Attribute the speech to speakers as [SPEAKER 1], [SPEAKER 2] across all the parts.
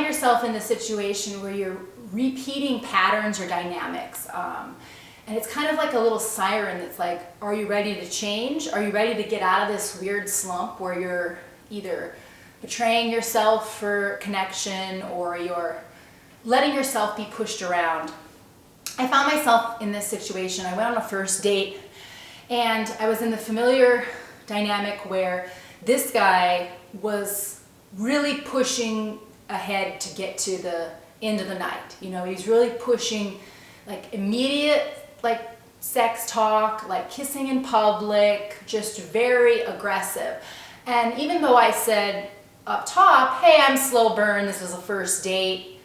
[SPEAKER 1] find yourself in the situation where you're repeating patterns or dynamics, and it's kind of like a little siren that's like, are you ready to change? Are you ready to get out of this weird slump where you're either betraying yourself for connection or you're letting yourself be pushed around? I found myself in this situation. I went on a first date and I was in the familiar dynamic where this guy was really pushing ahead to get to the end of the night. You know, he's really pushing like immediate like sex talk, like kissing in public, just very aggressive. And even though I said up top, hey, I'm slow burn, this was a first date,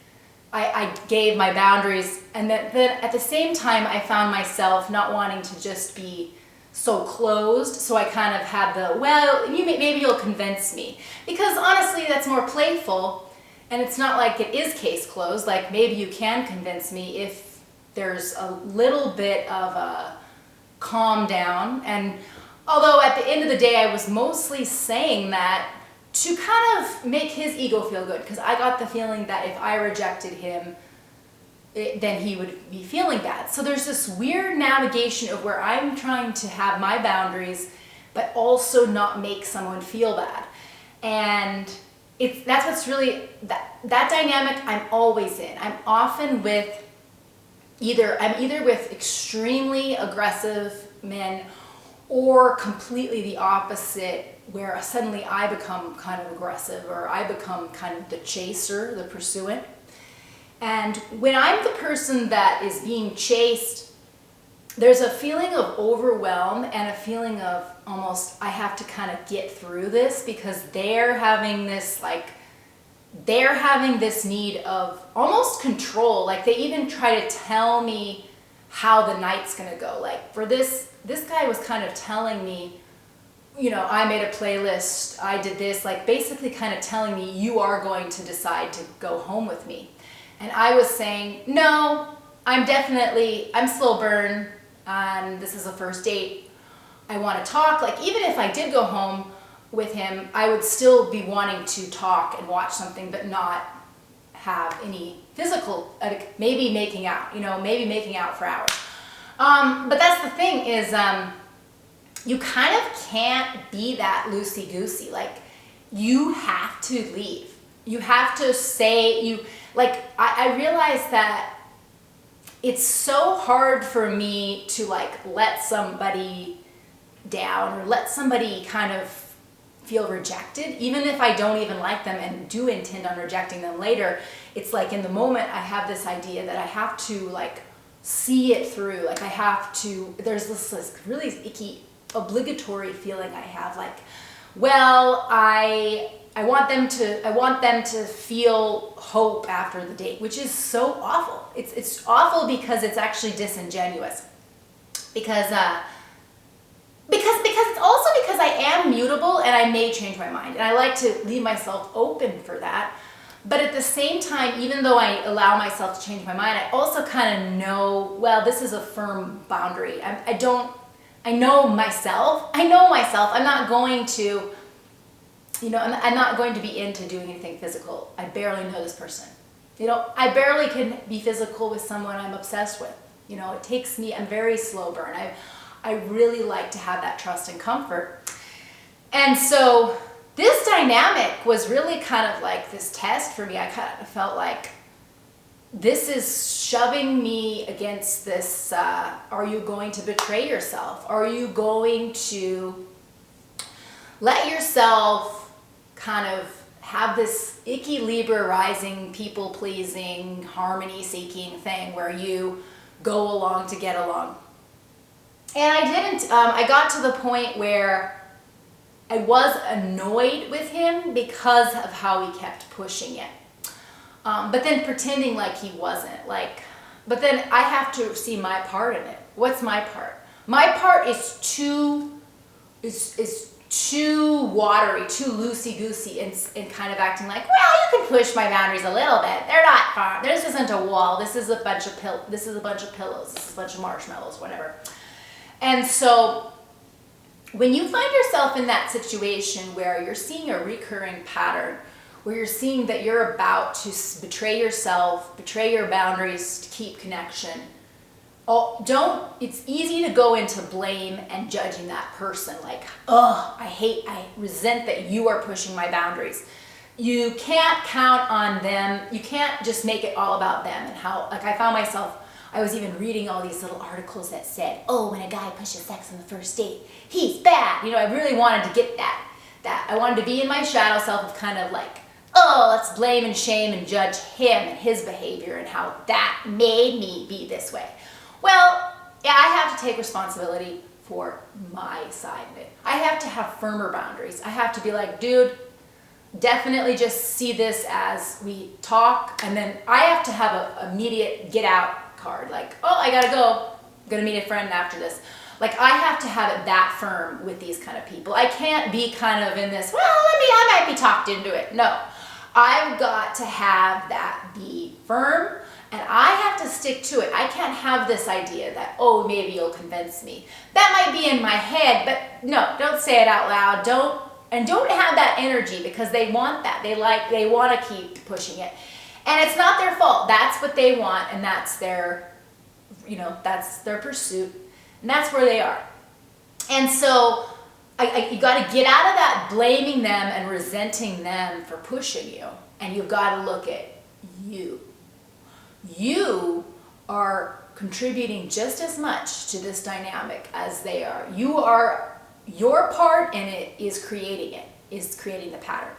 [SPEAKER 1] I gave my boundaries, and then at the same time I found myself not wanting to just be so closed, so I kind of had the, well, maybe you'll convince me. Because honestly, that's more playful, and it's not like it is case closed, like maybe you can convince me if there's a little bit of a calm down. And although at the end of the day, I was mostly saying that to kind of make his ego feel good, because I got the feeling that if I rejected him, then he would be feeling bad. So there's this weird navigation of where I'm trying to have my boundaries, but also not make someone feel bad. And that's what's really, that dynamic I'm always in. I'm often with either with extremely aggressive men or completely the opposite, where suddenly I become kind of aggressive or I become kind of the chaser, the pursuant. And when I'm the person that is being chased, there's a feeling of overwhelm and a feeling of almost I have to kind of get through this, because they're having this need of almost control. Like they even try to tell me how the night's gonna go. Like for this guy was kind of telling me, you know, I made a playlist, I did this, like basically kind of telling me you are going to decide to go home with me. And I was saying, no, I'm slow burn, and this is a first date. I want to talk. Like even if I did go home with him, I would still be wanting to talk and watch something, but not have any physical, maybe making out, maybe making out for hours. But that's the thing is, you kind of can't be that loosey-goosey. Like you have to leave. You have to say, I realized that it's so hard for me to let somebody down or let somebody kind of feel rejected, even if I don't even like them and do intend on rejecting them later. It's like in the moment I have this idea that I have to see it through. There's this really icky obligatory feeling I have, I want them to feel hope after the date, which is so awful. It's awful because it's actually disingenuous. Because it's also because I am mutable and I may change my mind, and I like to leave myself open for that. But at the same time, even though I allow myself to change my mind, I also kind of know, well, this is a firm boundary. I know myself. I'm not going to, I'm not going to be into doing anything physical. I barely know this person. I barely can be physical with someone I'm obsessed with. It takes me, I'm very slow burn. I really like to have that trust and comfort. And so this dynamic was really kind of like this test for me. I kind of felt like this is shoving me against this, are you going to betray yourself? Are you going to let yourself kind of have this icky Libra rising, people-pleasing, harmony-seeking thing where you go along to get along? And I didn't. I got to the point where I was annoyed with him because of how he kept pushing it. But then pretending like he wasn't. But then I have to see my part in it. What's my part? My part is too watery, too loosey-goosey, and kind of acting like, well, you can push my boundaries a little bit. They're not far. This isn't a wall. This is a bunch of pillows. This is a bunch of marshmallows, whatever. And so when you find yourself in that situation where you're seeing a recurring pattern where you're seeing that you're about to betray yourself, betray your boundaries to keep connection. Oh, it's easy to go into blame and judging that person. Like, oh, I resent that you are pushing my boundaries. You can't count on them. You can't just make it all about them and how, like, I found myself, I was even reading all these little articles that said, oh, when a guy pushes sex on the first date, he's bad. You know, I really wanted to get that. I wanted to be in my shadow self of kind of like, oh, let's blame and shame and judge him and his behavior and how that made me be this way. Well, yeah, I have to take responsibility for my side of it. I have to have firmer boundaries. I have to be like, dude, definitely just see this as we talk, and then I have to have an immediate get out card. Like, oh, I gotta go. I'm gonna meet a friend after this. Like, I have to have it that firm with these kind of people. I can't be kind of in this, well, I might be talked into it. No, I've got to have that be firm, and I have to stick to it. I can't have this idea that, oh, maybe you'll convince me. That might be in my head, but no, don't say it out loud. Don't have that energy, because they want that. They want to keep pushing it. And it's not their fault. That's what they want, and that's their, that's their pursuit. And that's where they are. And so you got to get out of that blaming them and resenting them for pushing you. And you've got to look at you. You are contributing just as much to this dynamic as they are. Your part in it is creating the pattern.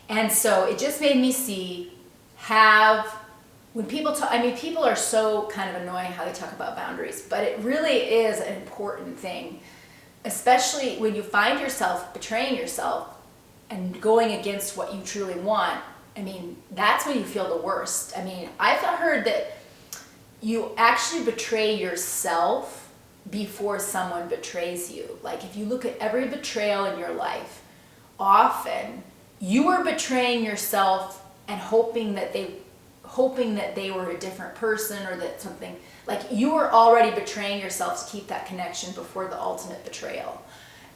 [SPEAKER 1] And so it just made me see when people talk, people are so kind of annoying how they talk about boundaries, but it really is an important thing, especially when you find yourself betraying yourself and going against what you truly want. That's when you feel the worst. I've heard that you actually betray yourself before someone betrays you. Like, if you look at every betrayal in your life, often you are betraying yourself and hoping that they were a different person, or that something, like, you were already betraying yourself to keep that connection before the ultimate betrayal.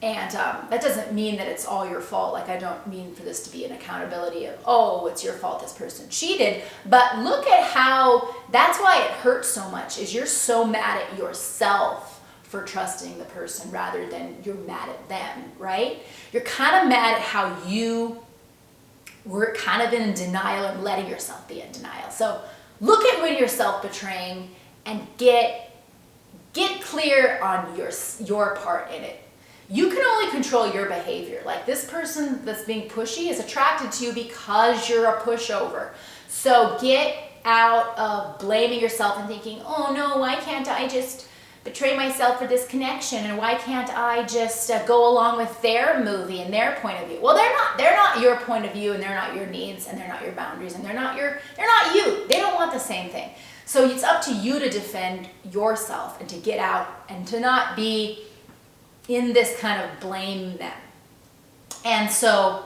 [SPEAKER 1] And that doesn't mean that it's all your fault. Like, I don't mean for this to be an accountability of, oh, it's your fault this person cheated. But look at how, that's why it hurts so much, is you're so mad at yourself for trusting the person rather than you're mad at them, right? You're kind of mad at how you were kind of in denial and letting yourself be in denial. So look at when you're self-betraying and get clear on your part in it. You can only control your behavior. Like, this person that's being pushy is attracted to you because you're a pushover. So get out of blaming yourself and thinking, oh no, why can't I just betray myself for this connection, and why can't I just go along with their movie and their point of view? Well, they're not your point of view, and they're not your needs, and they're not your boundaries, and they're not you. They don't want the same thing. So it's up to you to defend yourself and to get out and to not be in this kind of blame them. And so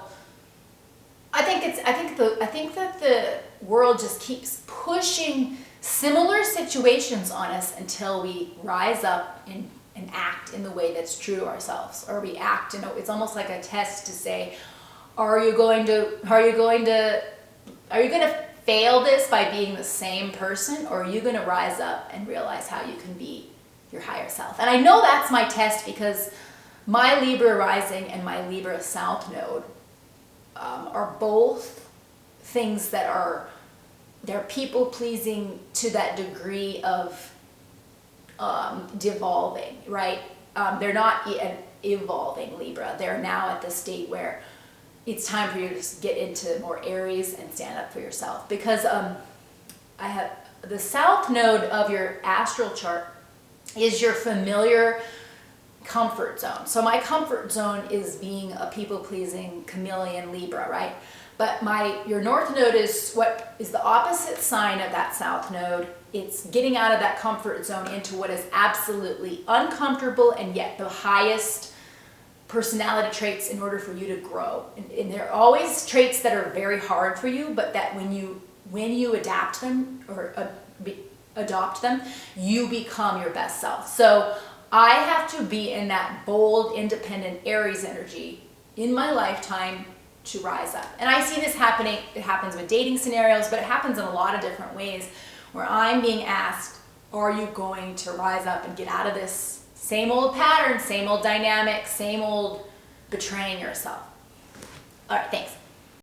[SPEAKER 1] I think that the world just keeps pushing similar situations on us until we rise up and act in the way that's true to ourselves, or we act it's almost like a test to say, are you going to fail this by being the same person, or are you going to rise up and realize how you can be your higher self? And I know that's my test, because my Libra rising and my Libra South node are both things that they're people pleasing to that degree of devolving, right? They're not an evolving Libra. They're now at the state where it's time for you to just get into more Aries and stand up for yourself. Because I have the South node of your astral chart is your familiar comfort zone. So my comfort zone is being a people-pleasing chameleon Libra, right? But your North node is what is the opposite sign of that South node. It's getting out of that comfort zone into what is absolutely uncomfortable and yet the highest personality traits in order for you to grow. And they're always traits that are very hard for you, but that when you adapt them or adopt them, you become your best self. So I have to be in that bold, independent Aries energy in my lifetime to rise up. And I see this happening, it happens with dating scenarios, but it happens in a lot of different ways where I'm being asked, are you going to rise up and get out of this same old pattern, same old dynamic, same old betraying yourself? All right, thanks.